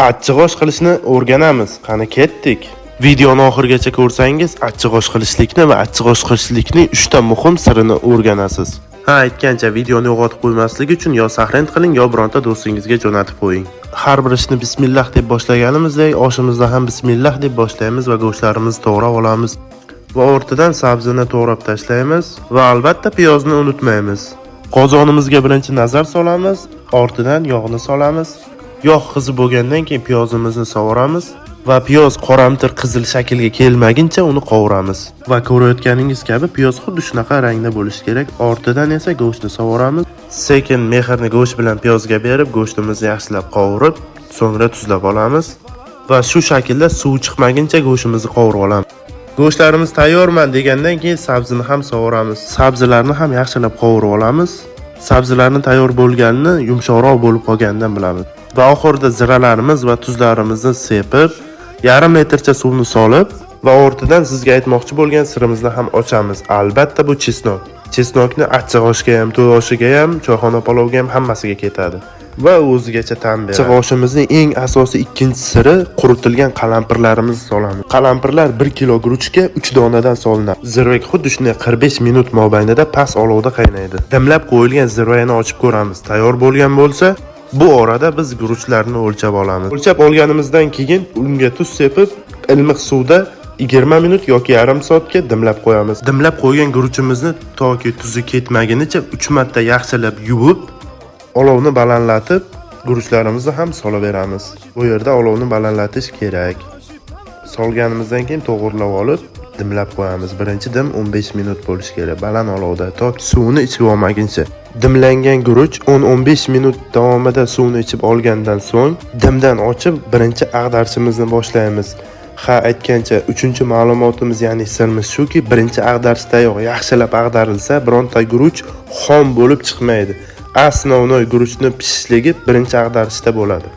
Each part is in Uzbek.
Achchiq osh qilishni o'rganamiz. Qani ketdik. Videoni oxirigacha ko'rsangiz, achchiq osh qilishlikni va achchiq osh qilishlikning 3 ta muhim sirini o'rganasiz. Aytgancha videoni yo'qotib qo'ymaslik uchun yo sahland qiling, yo bironta do'stingizga jo'natib qo'ying. Har bir ishni bismillah deb boshlaganimizdek, oshimizni ham bismillah deb boshlaymiz va go'shtlarimizni to'g'rab olamiz. Va o'rtadan sabzini to'g'rab tashlaymiz va albatta piyozni unutmaymiz. Qozonimizga birinchi nazar solamiz, ortidan yog'ni solamiz. Yog' qizib bo'lgandan keyin piyozimizni sovuramiz va piyoz qoramtir qizil shaklga kelmaguncha uni qovuramiz. Va ko'rayotganingiz kabi piyoz xuddi shunaqa rangda bo'lishi kerak. Ortidan esa go'shtni sovuramiz. Sekin mehrni go'sht bilan piyozga berib, go'shtimizni yaxshilab qovurib, so'ngra tuzlab olamiz va shu shaklda suv chiqmaguncha go'shtimizni qovurib olamiz. Go'shtlarimiz tayyorman degandan keyin sabzini ham sovuramiz. Sabzilarni ham yaxshilab qovurib olamiz. Sabzilarni tayyor bo'lganini yumshoqroq bo'lib qolganidan bilamiz. Va oxirida ziralarimiz va tuzlarimizni sepib, yarim litrcha suvni solib va o'rtadan sizga aytmoqchi bo'lgan sirimizni ham ochamiz. Albatta bu chesnok. Chesnokni achchiq oshga ham, to'y oshiga ham, choyxona palovga ham hammasiga ketadi. Va o'zigacha ta'm beradi. Achchiq oshimizning eng asosiy ikkinchi siri quritilgan qalampirlarimizni solamiz. Qalampirlar 1 kilo guruchga 3 donadan solinadi. Zirvak xuddi shunday 45 minut mobaynida past olovda qaynaydi. Dimlab qo'yilgan zirvayni ochib ko'ramiz. Tayyor bo'lgan bo'lsa, bu orada biz guruchlarni o'lchab olamiz. O'lchab olganimizdan keyin unga tuz sepib, ilmiq suvda 20 minut yoki yarim soatga dimlab qo'yamiz. Dimlab qo'ygan guruchimizni toki tuzi ketmagunicha 3 marta yaxshilab yuvib, olovni balandlatib, guruchlarimizni ham solaveramiz. Bu yerda olovni balandlatish kerak. Solganimizdan keyin to'g'rilab olib, dimlab qo'yamiz. Birinchi dim 15 minut bo'lishi kerak, baland olovda, toki suvni ichib olmaguncha. Dimlangan guruch 10-15 minut davomida suvni ichib olgandan so'ng dimdan ochib birinchi ag'darishimizni boshlaymiz. Aytgancha 3-ma'lumotimiz, ya'ni sirimiz shuki, birinchi ag'darishdayoq yaxshilab ag'darilsa, bironta guruch xom bo'lib chiqmaydi. Asnovnoy guruchni pishishligi birinchi ag'darishda bo'ladi.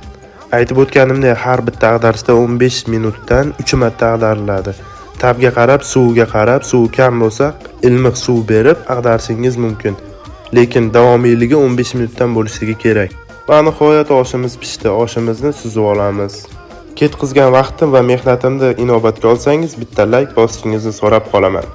Aytib o'tganimdek, har bitta ag'darishda 15 minutdan 3 marta ag'dariladi. Tabga qarab, suviga qarab, suv kam bo'lsa, ilmiq suv berib ag'darishingiz mumkin. Lekin davomiyligi 15 minutdan bo'lishligi kerak. Va nihoyat oshimiz pishdi. Oshimizni suzib olamiz. Ketqizgan vaqtim va mehnatimni inobatga olsangiz, bitta like bosishingizni so'rab qolaman.